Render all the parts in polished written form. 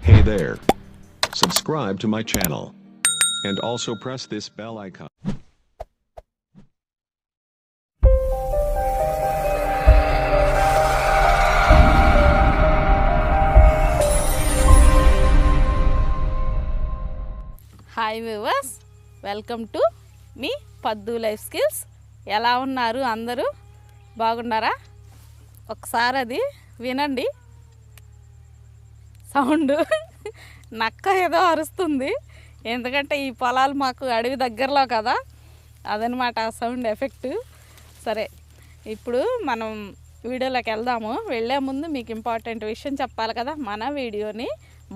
Hey there. Subscribe to my channel. And also press this bell icon. Hi viewers, welcome to మీ పద్దు life skills. ఎలా ఉన్నారు అందరూ? బాగున్నారా? ఒకసారి అది వినండి సౌండ్. నక్క ఏదో అరుస్తుంది, ఎందుకంటే ఈ పొలాలు మాకు అడవి దగ్గరలో కదా, అదనమాట ఆ సౌండ్ ఎఫెక్ట్. సరే, ఇప్పుడు మనం వీడియోలోకి వెళ్దాము. వెళ్ళే ముందు మీకు ఇంపార్టెంట్ విషయం చెప్పాలి కదా. మన వీడియోని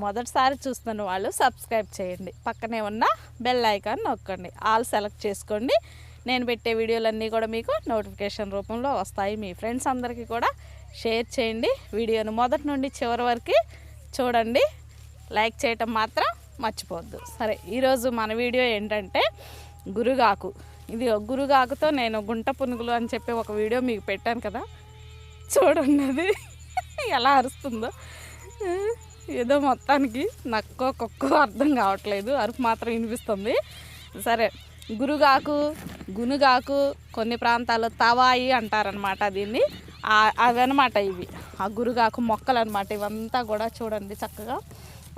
మొదటిసారి చూస్తున్న వాళ్ళు సబ్స్క్రైబ్ చేయండి, పక్కనే ఉన్న బెల్ ఐకాన్ నొక్కండి, ఆల్ సెలెక్ట్ చేసుకోండి. నేను పెట్టే వీడియోలన్నీ కూడా మీకు నోటిఫికేషన్ రూపంలో వస్తాయి. మీ ఫ్రెండ్స్ అందరికీ కూడా షేర్ చేయండి. వీడియోని మొదటి నుండి చివరి వరకు చూడండి, లైక్ చేయటం మాత్రం మర్చిపోవద్దు. సరే, ఈరోజు మన వీడియో ఏంటంటే గురుగాకు. ఇది గురుగాకుతో నేను గుంట పునుగులు అని చెప్పి ఒక వీడియో మీకు పెట్టాను కదా, చూడండి అది ఎలా అరుస్తుందో. ఏదో మొత్తానికి నక్కో కుక్కో అర్థం కావట్లేదు, అరుపు మాత్రం వినిపిస్తుంది. సరే, గురుగాకు, గునుగాకు, కొన్ని ప్రాంతాల్లో తవాయి అంటారనమాట దీన్ని. అవన్నమాట ఇవి ఆ గురుగాకు మొక్కలు అనమాట. ఇవంతా కూడా చూడండి చక్కగా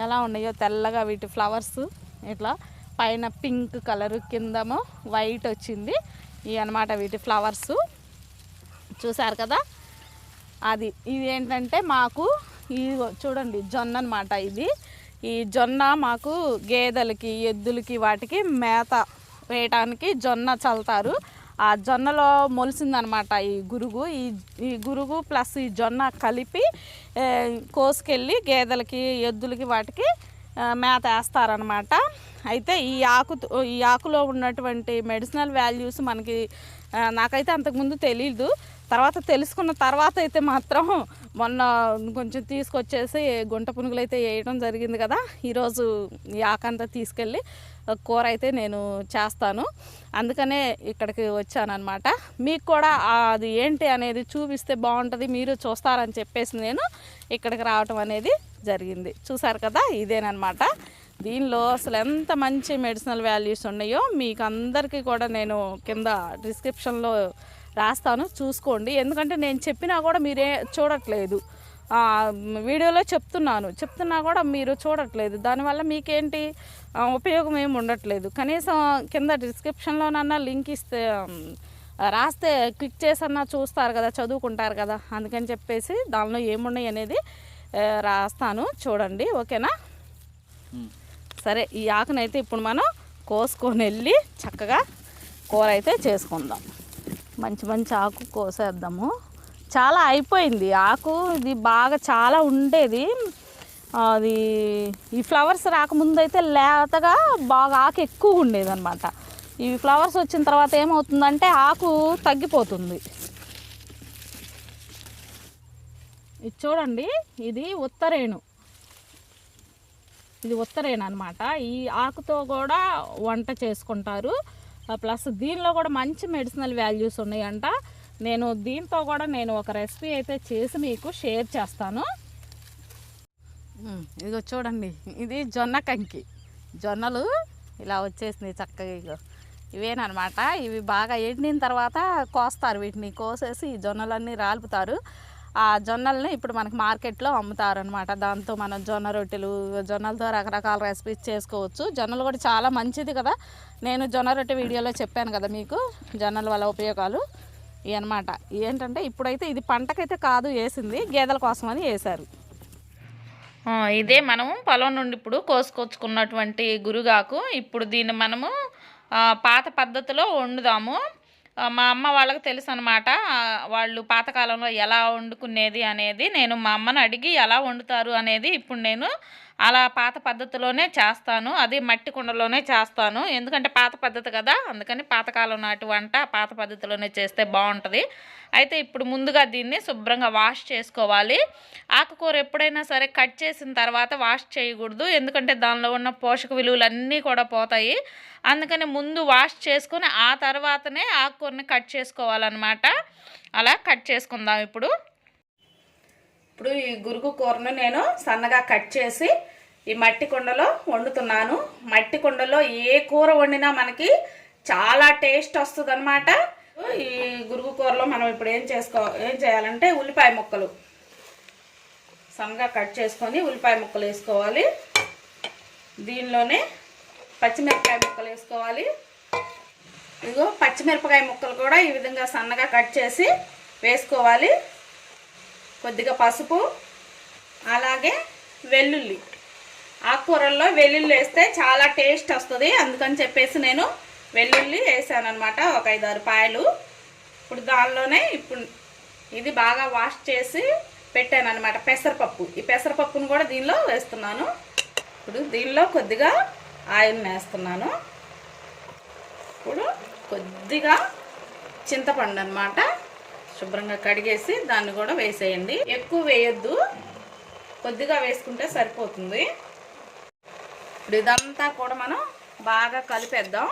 ఎలా ఉన్నాయో, తెల్లగా వీటి ఫ్లవర్స్ ఇట్లా పైన పింక్ కలరు, కిందమో వైట్ వచ్చింది. ఇవి అనమాట వీటి ఫ్లవర్స్, చూసారు కదా. ఇది ఏంటంటే మాకు ఈ చూడండి జొన్న అనమాట. ఈ జొన్న మాకు గేదెలకి, ఎద్దులకి, వాటికి మేత వేయటానికి జొన్న చల్లుతారు. ఆ జొన్నలో మొలిసిందనమాట ఈ గురుగు. ఈ గురుగు ప్లస్ ఈ జొన్న కలిపి కోసుకెళ్ళి గేదెలకి, ఎద్దులకి, వాటికి మేత వేస్తారనమాట. అయితే ఈ ఆకులో ఉన్నటువంటి మెడిసినల్ వాల్యూస్ మనకి నాకైతే అంతకుముందు తెలీదు. తర్వాత తెలుసుకున్న తర్వాత అయితే మాత్రం మొన్న కొంచెం తీసుకొచ్చేసి గుంట పునుగులు అయితే వేయడం జరిగింది కదా. ఈరోజు ఈ ఆకంతా తీసుకెళ్ళి కూర అయితే నేను చేస్తాను, అందుకనే ఇక్కడికి వచ్చానమాట. మీకు కూడా అది ఏంటి అనేది చూపిస్తే బాగుంటుంది, మీరు చూస్తారని చెప్పేసి నేను ఇక్కడికి రావటం అనేది జరిగింది. చూసారు కదా, ఇదేనమాట. దీనిలో అసలు ఎంత మంచి మెడిసినల్ వాల్యూస్ ఉన్నాయో మీకు అందరికీ కూడా నేను కింద డిస్క్రిప్షన్లో రాస్తాను, చూసుకోండి. ఎందుకంటే నేను చెప్పినా కూడా మీరే చూడట్లేదు, వీడియోలో చెప్తున్నా కూడా మీరు చూడట్లేదు. దానివల్ల మీకేంటి ఉపయోగం ఏమి ఉండట్లేదు. కనీసం కింద డిస్క్రిప్షన్లోనన్నా లింక్ ఇస్తే రాస్తే క్లిక్ చేసన్నా చూస్తారు కదా, చదువుకుంటారు కదా. అందుకని చెప్పేసి దానిలో ఏమున్నాయి అనేది రాస్తాను, చూడండి. ఓకేనా? సరే, ఈ ఆకునైతే ఇప్పుడు మనం కోసుకొని వెళ్ళి చక్కగా కూర అయితే చేసుకుందాం. మంచి మంచి ఆకు కోసేద్దాము. చాలా అయిపోయింది ఆకు, ఇది బాగా చాలా ఉండేది. అది ఈ ఫ్లవర్స్ రాకముందు అయితే లేతగా బాగా ఆకు ఎక్కువ ఉండేది అనమాట. ఈ ఫ్లవర్స్ వచ్చిన తర్వాత ఏమవుతుందంటే ఆకు తగ్గిపోతుంది. ఇది చూడండి, ఇది ఉత్తరేణు అనమాట. ఈ ఆకుతో కూడా వంట చేసుకుంటారు. ప్లస్ దీనిలో కూడా మంచి మెడిసినల్ వాల్యూస్ ఉన్నాయంట. దీంతో కూడా నేను ఒక రెసిపీ అయితే చేసి మీకు షేర్ చేస్తాను. ఇదిగో చూడండి, ఇది జొన్న కంకి. జొన్నలు ఇలా వచ్చేసినాయి చక్కగా. ఇవేనమాట. ఇవి బాగా ఎండిన తర్వాత కోస్తారు. వీటిని కోసేసి ఈ జొన్నలన్నీ రాలుపుతారు. ఆ జొన్నల్ని ఇప్పుడు మనకి మార్కెట్లో అమ్ముతారనమాట. దాంతో మనం జొన్న రొట్టెలు, జొన్నలతో రకరకాల రెసిపీస్ చేసుకోవచ్చు. జొన్నలు కూడా చాలా మంచిది కదా. నేను జొన్న రొట్టె వీడియోలో చెప్పాను కదా మీకు జొన్నల వల్ల ఉపయోగాలు ఇవి అనమాట. ఏంటంటే ఇప్పుడైతే ఇది పంటకైతే కాదు వేసింది, గేదెల కోసం అని వేశారు. ఇదే మనం పొలం నుండి ఇప్పుడు కోసుకొచ్చుకున్నటువంటి గురుగాకు. ఇప్పుడు దీన్ని మనము పాత పద్ధతిలో వండుదాము. మా అమ్మ వాళ్ళకి తెలుసు అనమాట, వాళ్ళు పాతకాలంలో ఎలా వండుకునేది అనేది. నేను మా అమ్మని అడిగి ఎలా వండుతారు అనేది ఇప్పుడు నేను అలా పాత పద్ధతిలోనే చేస్తాను. అది మట్టి కుండలోనే చేస్తాను, ఎందుకంటే పాత పద్ధతి కదా. అందుకని పాతకాలం నాటి వంట పాత పద్ధతిలోనే చేస్తే బాగుంటుంది. అయితే ఇప్పుడు ముందుగా దీన్ని శుభ్రంగా వాష్ చేసుకోవాలి. ఆకుకూర ఎప్పుడైనా సరే కట్ చేసిన తర్వాత వాష్ చేయకూడదు, ఎందుకంటే దానిలో ఉన్న పోషక విలువలు అన్నీ కూడా పోతాయి. అందుకని ముందు వాష్ చేసుకొని ఆ తర్వాతనే ఆకుకూరని కట్ చేసుకోవాలన్నమాట. అలా కట్ చేసుకుందాం. ఇప్పుడు ఈ గురుగు కూరను నేను సన్నగా కట్ చేసి ఈ మట్టి కుండలో వండుతున్నాను. మట్టి కుండలో ఏ కూర వండినా మనకి చాలా టేస్ట్ వస్తుంది అనమాట. ఈ గురుగు కూరలో మనం ఇప్పుడు ఏం చేయాలంటే ఉల్లిపాయ ముక్కలు సన్నగా కట్ చేసుకొని ఉల్లిపాయ ముక్కలు వేసుకోవాలి. దీనిలోనే పచ్చిమిరపకాయ ముక్కలు వేసుకోవాలి. ఇదిగో పచ్చిమిరపకాయ ముక్కలు కూడా ఈ విధంగా సన్నగా కట్ చేసి వేసుకోవాలి. కొద్దిగా పసుపు, అలాగే వెల్లుల్లి. ఆకుకూరల్లో వెల్లుల్లి వేస్తే చాలా టేస్ట్ వస్తుంది, అందుకని చెప్పేసి నేను వెల్లుల్లి వేసాను అనమాట, ఒక 5-6 పాయలు. ఇప్పుడు దానిలోనే ఇది బాగా వాష్ చేసి పెట్టాను అనమాట పెసరపప్పు. ఈ పెసరపప్పును కూడా దీనిలో వేస్తున్నాను. ఇప్పుడు దీనిలో కొద్దిగా ఆయిల్ని వేస్తున్నాను. ఇప్పుడు కొద్దిగా చింతపండు అనమాట శుభ్రంగా కడిగేసి దాన్ని కూడా వేసేయండి. ఎక్కువ వేయొద్దు, కొద్దిగా వేసుకుంటే సరిపోతుంది. ఇప్పుడు ఇదంతా కూడా మనం బాగా కలిపేద్దాం.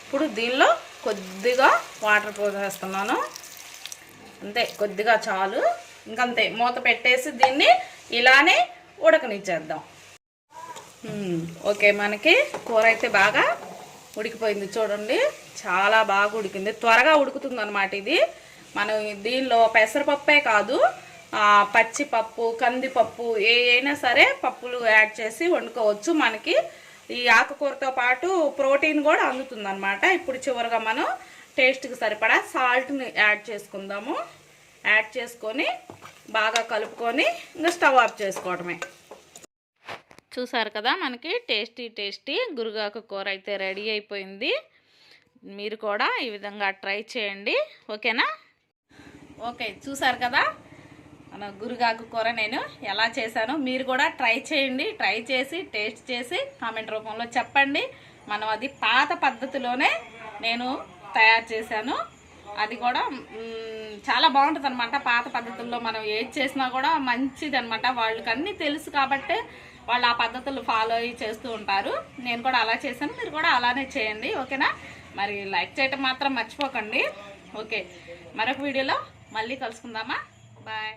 ఇప్పుడు దీనిలో కొద్దిగా వాటర్ పోసేస్తున్నాను, అంతే, కొద్దిగా చాలు. ఇంకంతే, మూత పెట్టేసి దీన్ని ఇలానే ఉడకనిచ్చేద్దాం. ఓకే, మనకి కూర అయితే బాగా ఉడికిపోయింది చూడండి, చాలా బాగా ఉడికింది, త్వరగా ఉడుకుతుంది అనమాట. ఇది మనం దీనిలో పెసరపప్పే కాదు, పచ్చిపప్పు, కందిపప్పు అయినా సరే పప్పులు యాడ్ చేసి వండుకోవచ్చు. మనకి ఈ ఆకుకూరతో పాటు ప్రోటీన్ కూడా అందుతుంది అనమాట. ఇప్పుడు చివరిగా మనం టేస్ట్కి సరిపడా సాల్ట్ని యాడ్ చేసుకుందాము. యాడ్ చేసుకొని బాగా కలుపుకొని ఇంకా స్టవ్ ఆఫ్ చేసుకోవడమే. చూసారు కదా, మనకి టేస్టీ గురుగాకు కూర అయితే రెడీ అయిపోయింది. మీరు కూడా ఈ విధంగా ట్రై చేయండి, ఓకేనా? ఓకే, చూసారు కదా మన గురుగాకు కూర నేను ఎలా చేశానో. మీరు కూడా ట్రై చేయండి, ట్రై చేసి టేస్ట్ చేసి కామెంట్ రూపంలో చెప్పండి. మనం అది పాత పద్ధతిలోనే నేను తయారు చేశాను, అది కూడా చాలా బాగుంటుంది అనమాట. పాత పద్ధతుల్లో మనం ఏది చేసినా కూడా మంచిది అనమాట. వాళ్ళకి అన్నీ తెలుసు కాబట్టి వాళ్ళు ఆ పద్ధతులు ఫాలో అయ్యి చేస్తూ ఉంటారు. నేను కూడా అలా చేశాను, మీరు కూడా అలానే చేయండి, ఓకేనా? మరి లైక్ చేయటం మాత్రం మర్చిపోకండి. ఓకే, మరొక వీడియోలో మళ్ళీ కలుసుకుందామా? బాయ్.